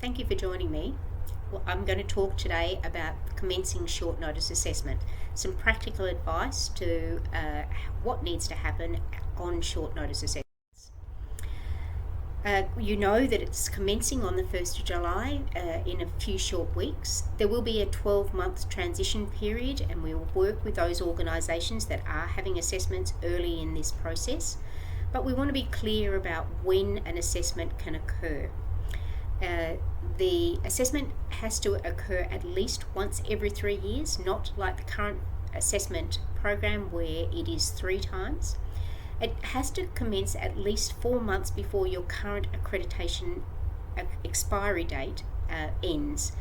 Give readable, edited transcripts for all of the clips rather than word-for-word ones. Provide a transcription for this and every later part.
Thank you for joining me. Well, I'm going to talk today about commencing short notice assessment, some practical advice to what needs to happen on short notice assessments. You know that it's commencing on the 1st of July in a few short weeks. There will be a 12-month transition period, and we will work with those organisations that are having assessments early in this process. But we want to be clear about when an assessment can occur. The assessment has to occur at least once every 3 years, not like the current assessment program where it is 3 times. It has to commence at least 4 months before your current accreditation expiry date ends.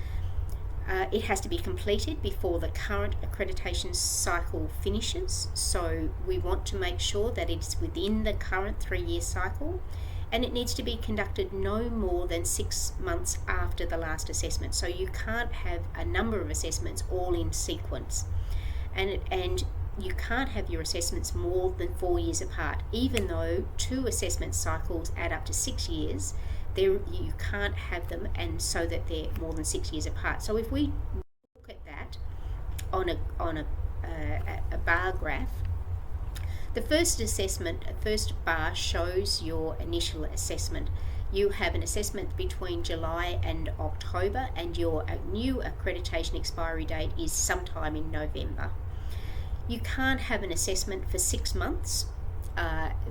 It has to be completed before the current accreditation cycle finishes, so we want to make sure that it's within the current 3-year cycle, and it needs to be conducted no more than 6 months after the last assessment. So you can't have a number of assessments all in sequence, and you can't have your assessments more than 4 years apart. Even though 2 assessment cycles add up to 6 years, you can't have them and so that they're more than 6 years apart. So if we look at that on a bar graph, the first bar shows your initial assessment. You have an assessment between July and October, and your new accreditation expiry date is sometime in November. You can't have an assessment for 6 months.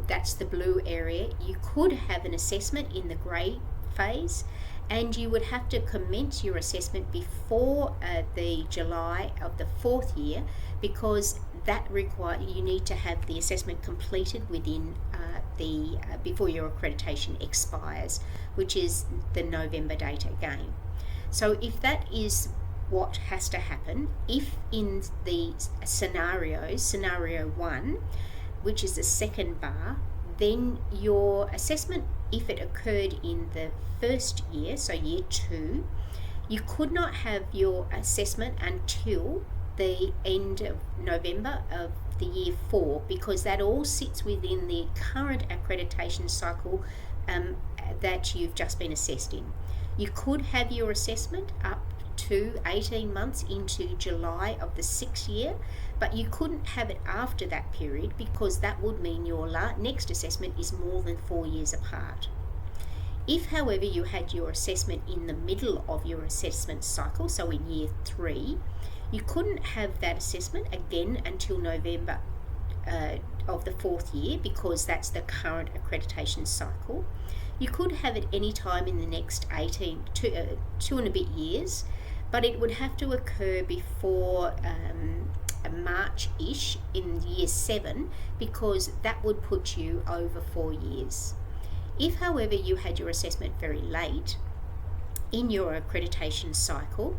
That's the blue area. You could have an assessment in the grey phase, and you would have to commence your assessment before the July of the 4th year, because you need to have the assessment completed within before your accreditation expires, which is the November date again. So if that is what has to happen, if in the scenario 1, which is the second bar, then your assessment, if it occurred in the first year, so year 2, you could not have your assessment until the end of November of the year 4, because that all sits within the current accreditation cycle that you've just been assessed in. You could have your assessment up to 18 months into July of the 6th year, but you couldn't have it after that period, because that would mean your next assessment is more than 4 years apart. If, however, you had your assessment in the middle of your assessment cycle, so in year 3, you couldn't have that assessment again until November of the 4th year, because that's the current accreditation cycle. You could have it any time in the next 2 and a bit years, but it would have to occur before March-ish in year 7, because that would put you over 4 years. If, however, you had your assessment very late in your accreditation cycle,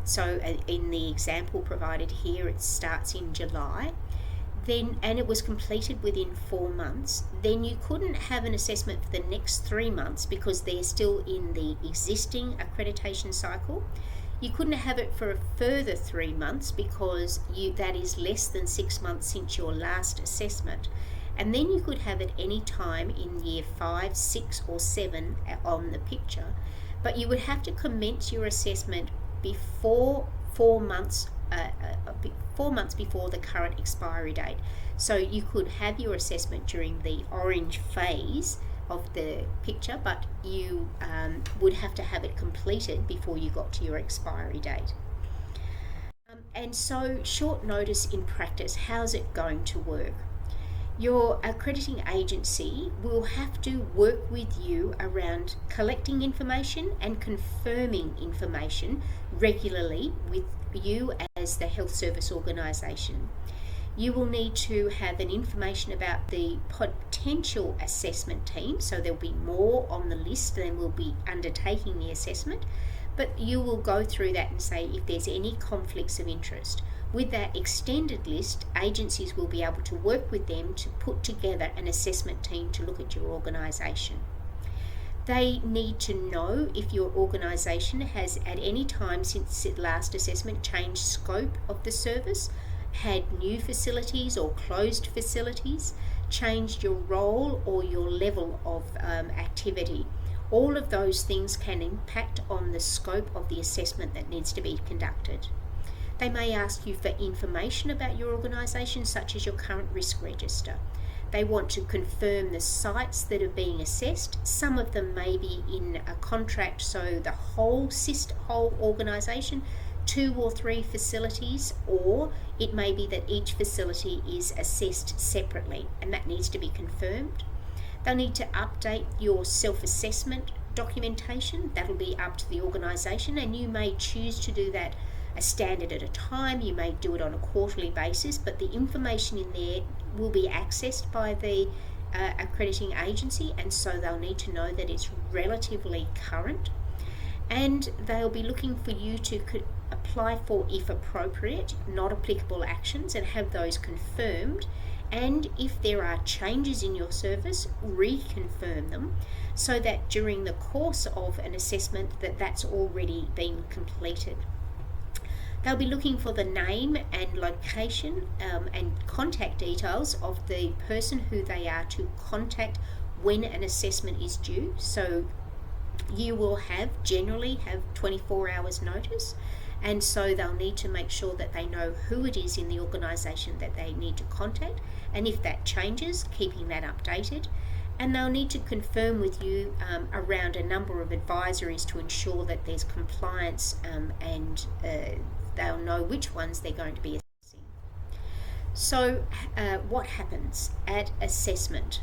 so in the example provided here, it starts in July, and it was completed within 4 months, then you couldn't have an assessment for the next 3 months, because they're still in the existing accreditation cycle. You couldn't have it for a further 3 months, because that is less than 6 months since your last assessment. And then you could have it any time in year 5, 6 or 7 on the picture, but you would have to commence your assessment before 4 months before the current expiry date. So you could have your assessment during the orange phase of the picture, but you would have to have it completed before you got to your expiry date. And so short notice in practice, how's it going to work? Your accrediting agency will have to work with you around collecting information and confirming information regularly with you as the health service organisation. You will need to have an information about the potential assessment team, so there'll be more on the list than will be undertaking the assessment, but you will go through that and say if there's any conflicts of interest. With that extended list, agencies will be able to work with them to put together an assessment team to look at your organisation. They need to know if your organisation has at any time since its last assessment changed scope of the service, had new facilities or closed facilities, changed your role or your level of activity, All of those things can impact on the scope of the assessment that needs to be conducted. They may ask you for information about your organisation, such as your current risk register. They want to confirm the sites that are being assessed. Some of them may be in a contract, so the whole organisation, 2 or 3 facilities, or it may be that each facility is assessed separately, and that needs to be confirmed. They'll need to update your self-assessment documentation. That'll be up to the organisation, and you may choose to do that a standard at a time. You may do it on a quarterly basis, but the information in there will be accessed by the accrediting agency, and so they'll need to know that it's relatively current. And they'll be looking for you to apply for, if appropriate, not applicable actions and have those confirmed. And if there are changes in your service, reconfirm them so that during the course of an assessment that's already been completed. They'll be looking for the name and location and contact details of the person who they are to contact when an assessment is due. So you will generally have 24 hours notice, and so they'll need to make sure that they know who it is in the organisation that they need to contact, and if that changes, keeping that updated. And they'll need to confirm with you around a number of advisories to ensure that there's compliance, and they'll know which ones they're going to be assessing. So what happens at assessment?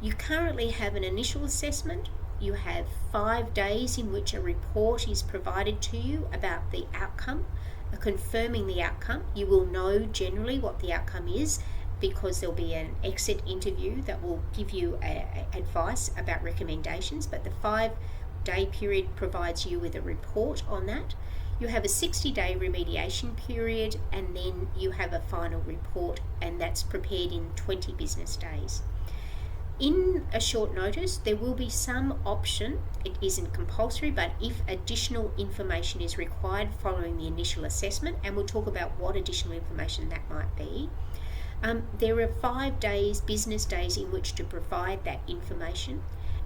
You currently have an initial assessment. You have 5 days in which a report is provided to you about the outcome, confirming the outcome. You will know generally what the outcome is because there'll be an exit interview that will give you advice about recommendations, but the 5-day period provides you with a report on that. You have a 60-day remediation period, and then you have a final report, and that's prepared in 20 business days. In a short notice, there will be some option, it isn't compulsory, but if additional information is required following the initial assessment, and we'll talk about what additional information that might be, there are 5 days, business days, in which to provide that information,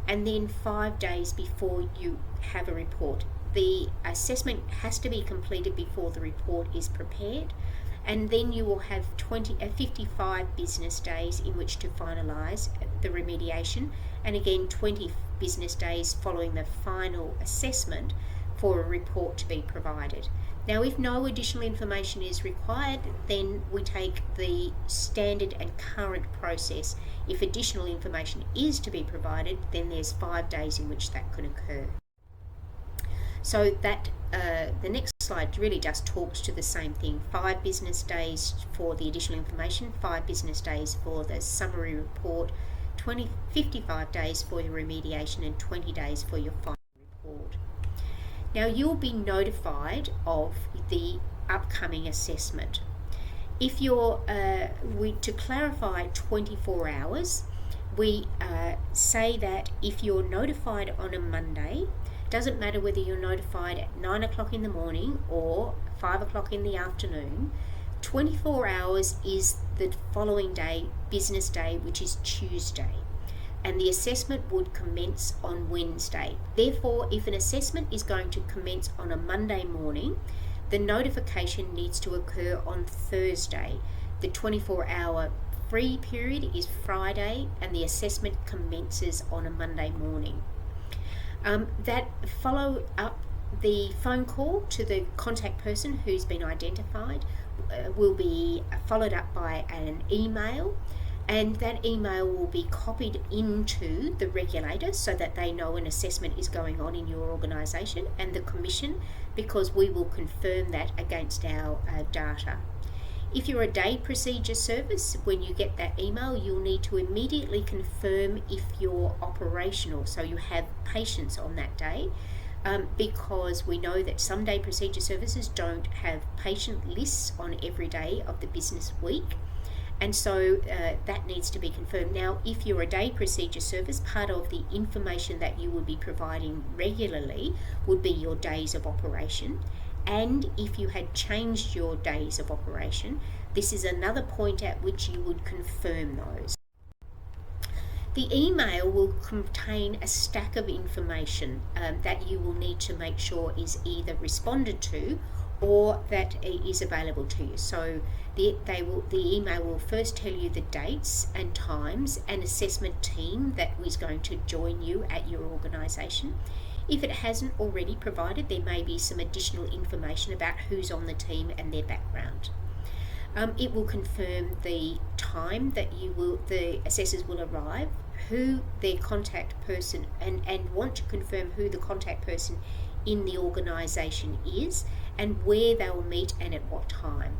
and then 5 days before you have a report. The assessment has to be completed before the report is prepared, and then you will have 55 business days in which to finalise the remediation, and again 20 business days following the final assessment for a report to be provided. Now, if no additional information is required, then we take the standard and current process. If additional information is to be provided, then there's 5 days in which that can occur. So that the next slide really just talks to the same thing. 5 business days for the additional information, 5 business days for the summary report, 55 days for your remediation, and 20 days for your final report. Now, you'll be notified of the upcoming assessment. If you're, to clarify 24 hours, we say that if you're notified on a Monday, doesn't matter whether you're notified at 9 o'clock in the morning or 5 o'clock in the afternoon, 24 hours is the following day, business day, which is Tuesday. And the assessment would commence on Wednesday. Therefore, if an assessment is going to commence on a Monday morning, the notification needs to occur on Thursday. The 24-hour free period is Friday, and the assessment commences on a Monday morning. That follow up, the phone call to the contact person who's been identified will be followed up by an email, and that email will be copied into the regulator so that they know an assessment is going on in your organisation, and the Commission, because we will confirm that against our data. If you're a day procedure service, when you get that email, you'll need to immediately confirm if you're operational, so you have patients on that day, because we know that some day procedure services don't have patient lists on every day of the business week, and so that needs to be confirmed. Now, if you're a day procedure service, part of the information that you would be providing regularly would be your days of operation. And if you had changed your days of operation, this is another point at which you would confirm those. The email will contain a stack of information that you will need to make sure is either responded to or that is available to you. So the email will first tell you the dates and times and assessment team that is going to join you at your organisation. If it hasn't already provided, there may be some additional information about who's on the team and their background. It will confirm the time that the assessors will arrive, who their contact person, and want to confirm who the contact person in the organisation is and where they will meet and at what time.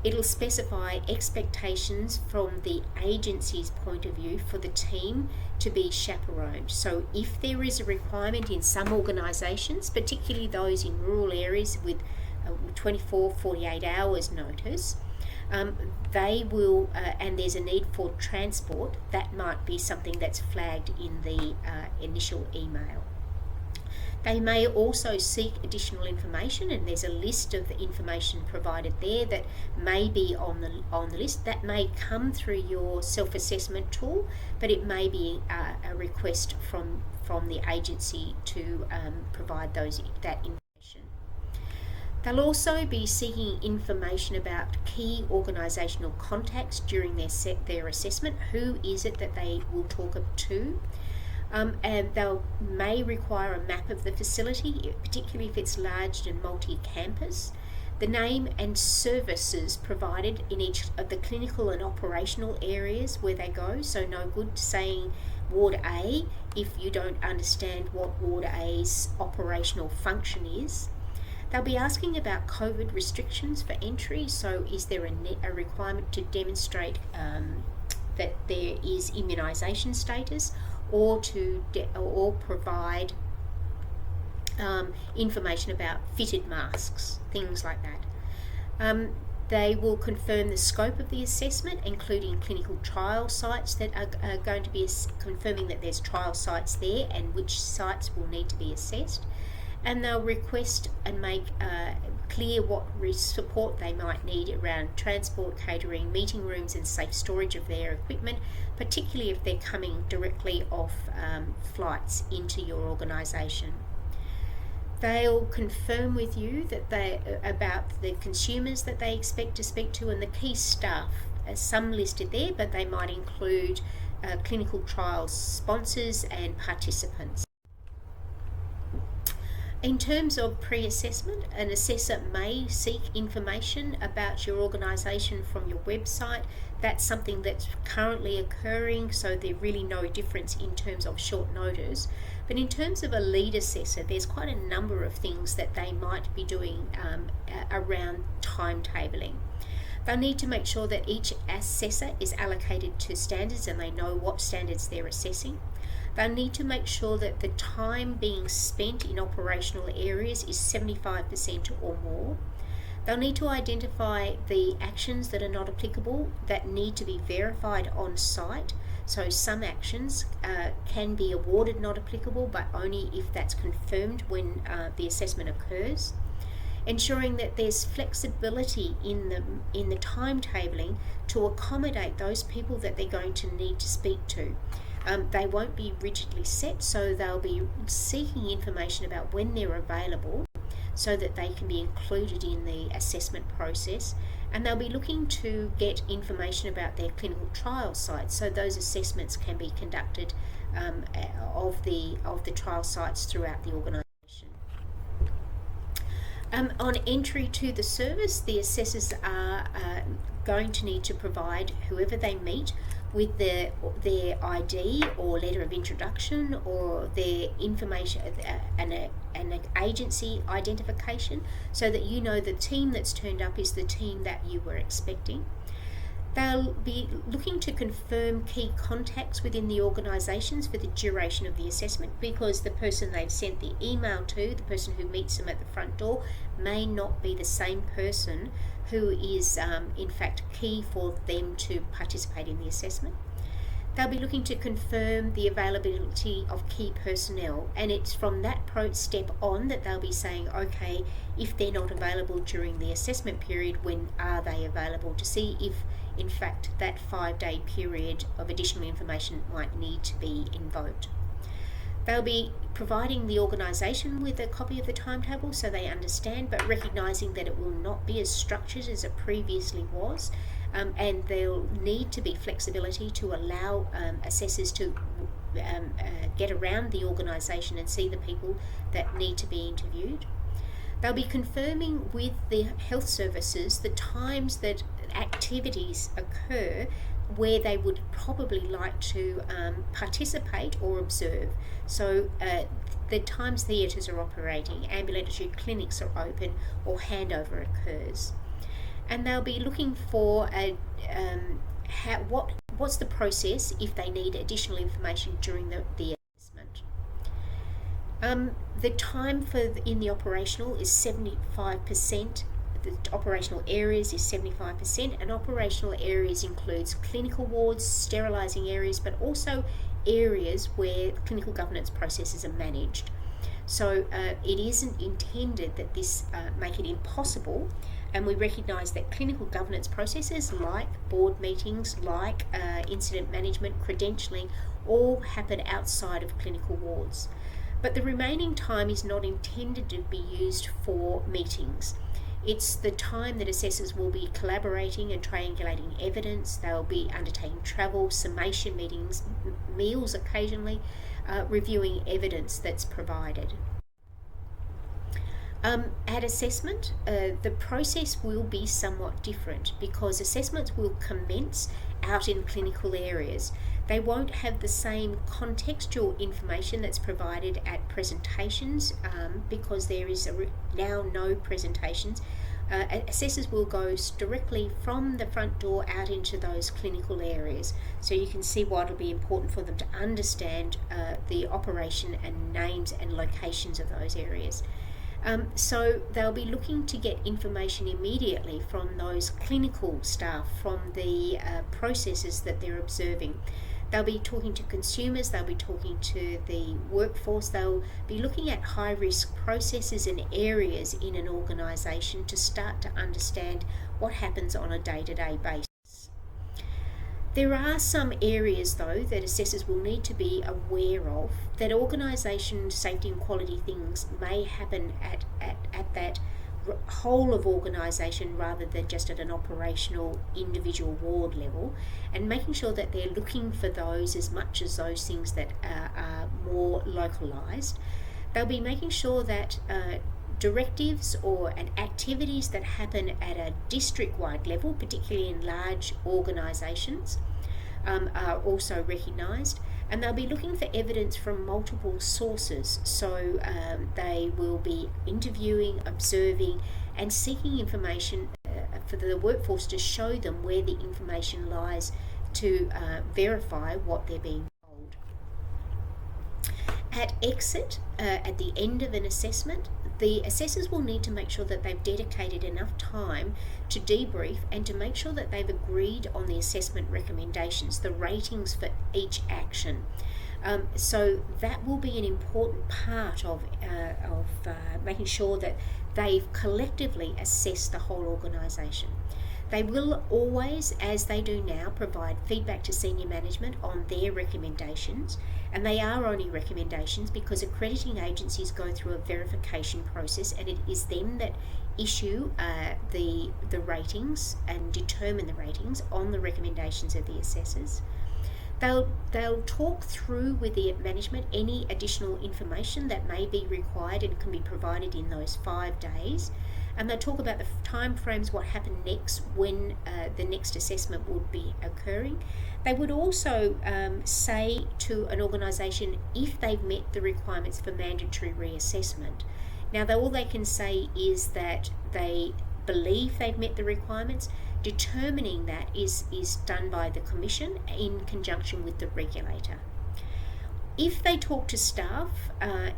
It'll specify expectations from the agency's point of view for the team to be chaperoned. So if there is a requirement in some organisations, particularly those in rural areas with 24, 48 hours notice, they will, and there's a need for transport, that might be something that's flagged in the initial email. They may also seek additional information, and there's a list of the information provided there that may be on the list. That may come through your self-assessment tool, but it may be a request from the agency to provide that information. They'll also be seeking information about key organisational contacts during their assessment. Who is it that they will talk to? And they may require a map of the facility, particularly if it's large and multi-campus. The name and services provided in each of the clinical and operational areas where they go. So no good saying Ward A if you don't understand what Ward A's operational function is. They'll be asking about COVID restrictions for entry. So is there a requirement to demonstrate that there is immunisation status, or provide information about fitted masks, things like that. They will confirm the scope of the assessment, including clinical trial sites that are going to be confirming that there's trial sites there and which sites will need to be assessed. And they'll request and make clear what support they might need around transport, catering, meeting rooms and safe storage of their equipment, particularly if they're coming directly off flights into your organisation. They'll confirm with you that about the consumers that they expect to speak to and the key staff. Some listed there, but they might include clinical trial sponsors and participants. In terms of pre-assessment, an assessor may seek information about your organisation from your website. That's something that's currently occurring, so there's really no difference in terms of short notice. But in terms of a lead assessor, there's quite a number of things that they might be doing around timetabling. They'll need to make sure that each assessor is allocated to standards and they know what standards they're assessing. They'll need to make sure that the time being spent in operational areas is 75% or more. They'll need to identify the actions that are not applicable that need to be verified on site. So some actions can be awarded not applicable, but only if that's confirmed when the assessment occurs. Ensuring that there's flexibility in the timetabling to accommodate those people that they're going to need to speak to. They won't be rigidly set, so they'll be seeking information about when they're available so that they can be included in the assessment process, and they'll be looking to get information about their clinical trial sites, so those assessments can be conducted of the trial sites throughout the organisation. On entry to the service, the assessors are going to need to provide whoever they meet with their ID or letter of introduction or their information and an agency identification, so that you know the team that's turned up is the team that you were expecting. They'll be looking to confirm key contacts within the organisations for the duration of the assessment, because the person they've sent the email to, the person who meets them at the front door, may not be the same person who is in fact key for them to participate in the assessment. They'll be looking to confirm the availability of key personnel, and it's from that step on that they'll be saying, okay, if they're not available during the assessment period, when are they available, to see in fact, that 5-day period of additional information might need to be invoked. They'll be providing the organisation with a copy of the timetable so they understand, but recognising that it will not be as structured as it previously was, and there'll need to be flexibility to allow assessors to get around the organisation and see the people that need to be interviewed. They'll be confirming with the health services the times that activities occur where they would probably like to participate or observe. So the times theatres are operating, ambulatory clinics are open, or handover occurs. And they'll be looking for what's the process if they need additional information during the assessment. The time in the operational is 75%. The operational areas is 75%, and operational areas includes clinical wards, sterilising areas, but also areas where clinical governance processes are managed. So it isn't intended that this make it impossible, and we recognise that clinical governance processes like board meetings, like incident management, credentialing, all happen outside of clinical wards. But the remaining time is not intended to be used for meetings. It's the time that assessors will be collaborating and triangulating evidence. They'll be undertaking travel, summation meetings, meals occasionally, reviewing evidence that's provided. At assessment, the process will be somewhat different because assessments will commence out in clinical areas. They won't have the same contextual information that's provided at presentations because there is now no presentations. Assessors will go directly from the front door out into those clinical areas. So you can see why it'll be important for them to understand the operation and names and locations of those areas. So they'll be looking to get information immediately from those clinical staff, from the processes that they're observing. They'll be talking to consumers, they'll be talking to the workforce, they'll be looking at high-risk processes and areas in an organisation to start to understand what happens on a day-to-day basis. There are some areas, though, that assessors will need to be aware of, that organisation safety and quality things may happen at that whole of organisation rather than just at an operational individual ward level, and making sure that they're looking for those as much as those things that are more localised. They'll be making sure that directives and activities that happen at a district-wide level, particularly in large organisations, are also recognised, and they'll be looking for evidence from multiple sources. So they will be interviewing, observing, and seeking information for the workforce to show them where the information lies to verify what they're being told. At exit, at the end of an assessment, the assessors will need to make sure that they've dedicated enough time to debrief and to make sure that they've agreed on the assessment recommendations, the ratings for each action. So that will be an important part of making sure that they've collectively assessed the whole organisation. They will always, as they do now, provide feedback to senior management on their recommendations, and they are only recommendations because accrediting agencies go through a verification process, and it is them that issue the ratings and determine the ratings on the recommendations of the assessors. They'll talk through with the management any additional information that may be required and can be provided in those 5 days. And they'll talk about the time frames, what happened next, when the next assessment would be occurring. They would also say to an organisation if they've met the requirements for mandatory reassessment. Now, all they can say is that they believe they've met the requirements. Determining that is done by the Commission in conjunction with the regulator. If they talk to staff,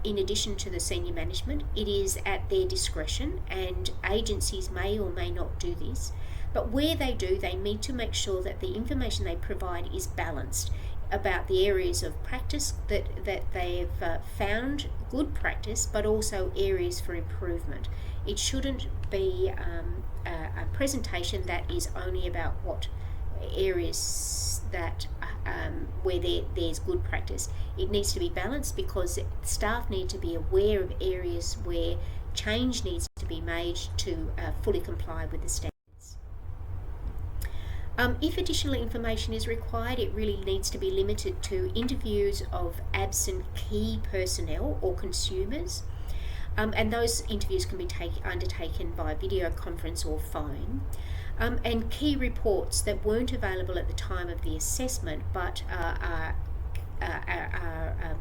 in addition to the senior management, it is at their discretion, and agencies may or may not do this. But where they do, they need to make sure that the information they provide is balanced about the areas of practice that they've found good practice, but also areas for improvement. It shouldn't be a presentation that is only about what areas that where there's good practice. It needs to be balanced because staff need to be aware of areas where change needs to be made to fully comply with the standards. If additional information is required, it really needs to be limited to interviews of absent key personnel or consumers. And those interviews can be undertaken by video conference or phone. And key reports that weren't available at the time of the assessment but are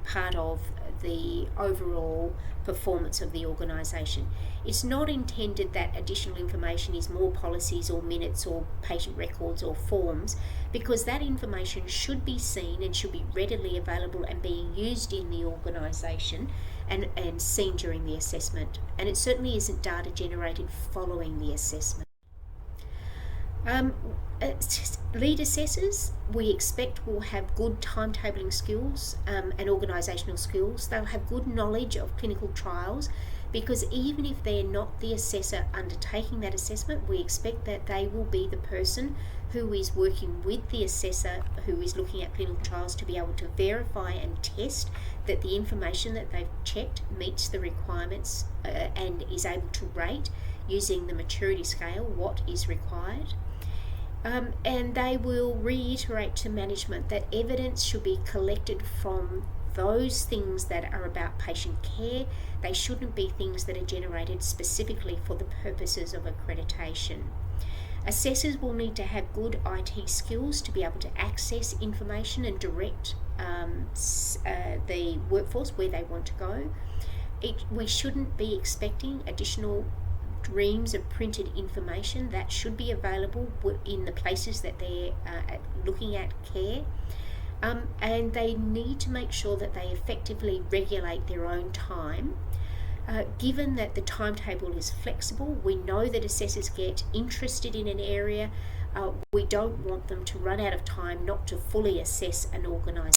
part of the overall performance of the organisation. It's not intended that additional information is more policies or minutes or patient records or forms, because that information should be seen and should be readily available and being used in the organisation and seen during the assessment. And it certainly isn't data generated following the assessment. Lead assessors, we expect, will have good timetabling skills and organisational skills. They'll have good knowledge of clinical trials, because even if they're not the assessor undertaking that assessment, we expect that they will be the person who is working with the assessor who is looking at clinical trials to be able to verify and test that the information that they've checked meets the requirements and is able to rate using the maturity scale what is required. And they will reiterate to management that evidence should be collected from those things that are about patient care. They shouldn't be things that are generated specifically for the purposes of accreditation. Assessors will need to have good IT skills to be able to access information and direct the workforce where they want to go. We shouldn't be expecting additional reams of printed information. That should be available in the places that they're looking at care. And they need to make sure that they effectively regulate their own time. Given that the timetable is flexible, we know that assessors get interested in an area. We don't want them to run out of time not to fully assess an organisation.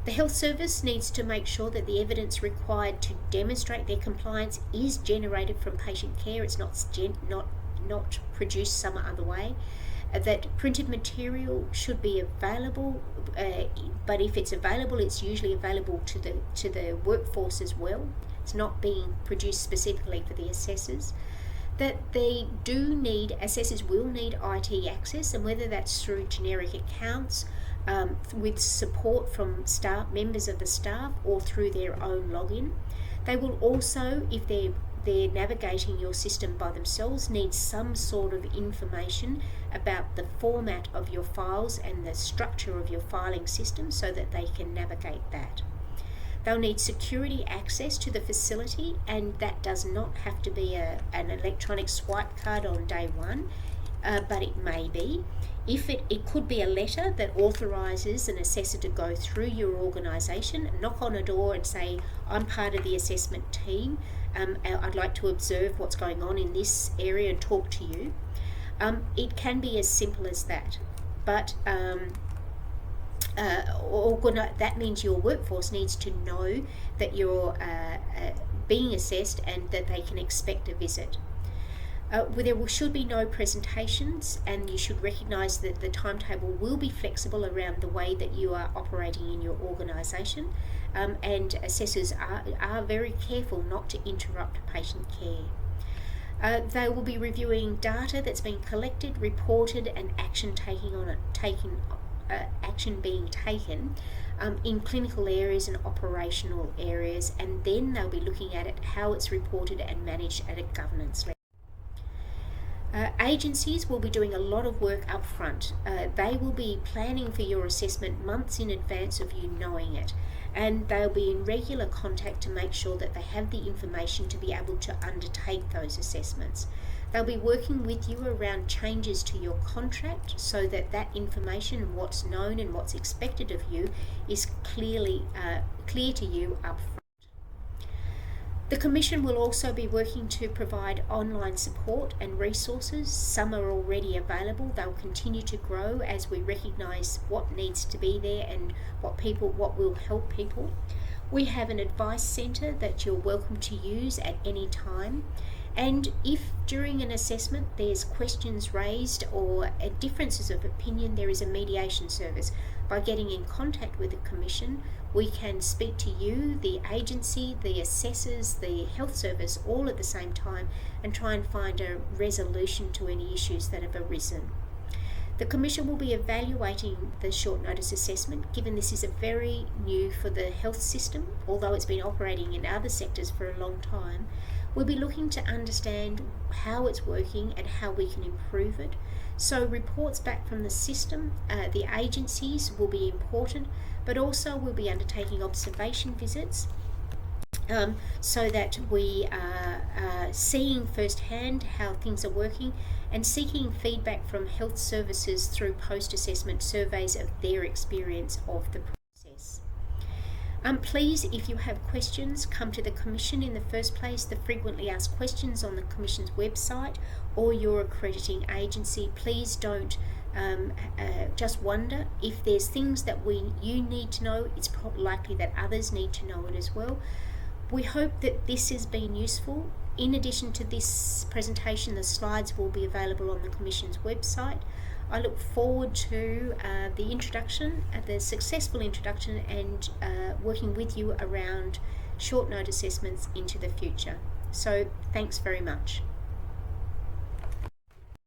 The health service needs to make sure that the evidence required to demonstrate their compliance is generated from patient care. It's not produced some other way. That printed material should be available, but if it's available, it's usually available to the workforce as well. It's not being produced specifically for the assessors. That assessors will need IT access, and whether that's through generic accounts with support from members of the staff, or through their own login. They will also, if they're navigating your system by themselves, need some sort of information about the format of your files and the structure of your filing system so that they can navigate that. They'll need security access to the facility, and that does not have to be an electronic swipe card on day one, but it may be. It could be a letter that authorises an assessor to go through your organisation, knock on a door and say, I'm part of the assessment team, I'd like to observe what's going on in this area and talk to you. It can be as simple as that, but that means your workforce needs to know that you're being assessed and that they can expect a visit. There should be no presentations, and you should recognise that the timetable will be flexible around the way that you are operating in your organisation, and assessors are very careful not to interrupt patient care. They will be reviewing data that's been collected, reported, and action being taken in clinical areas and operational areas, and then they'll be looking at it, how it's reported and managed at a governance level. Agencies will be doing a lot of work up front. They will be planning for your assessment months in advance of you knowing it, and they'll be in regular contact to make sure that they have the information to be able to undertake those assessments. They'll be working with you around changes to your contract so that that information and what's known and what's expected of you is clear to you up front. The Commission will also be working to provide online support and resources. Some are already available. They'll continue to grow as we recognise what needs to be there and what will help people. We have an advice centre that you're welcome to use at any time, And if during an assessment there's questions raised or differences of opinion, there is a mediation service. By getting in contact with the Commission, we can speak to you, the agency, the assessors, the health service, all at the same time, and try and find a resolution to any issues that have arisen. The Commission will be evaluating the short notice assessment, given this is a very new for the health system, although it's been operating in other sectors for a long time. We'll be looking to understand how it's working and how we can improve it. So reports back from the system, the agencies will be important, but also we'll be undertaking observation visits so that we are seeing firsthand how things are working and seeking feedback from health services through post-assessment surveys of their experience of the process. Please, if you have questions, come to the Commission in the first place, the frequently asked questions on the Commission's website or your accrediting agency. Please don't just wonder. If there's things that you need to know, it's likely that others need to know it as well. We hope that this has been useful. In addition to this presentation, the slides will be available on the Commission's website. I look forward to the introduction, the successful introduction, and working with you around short notice assessments into the future. So thanks very much.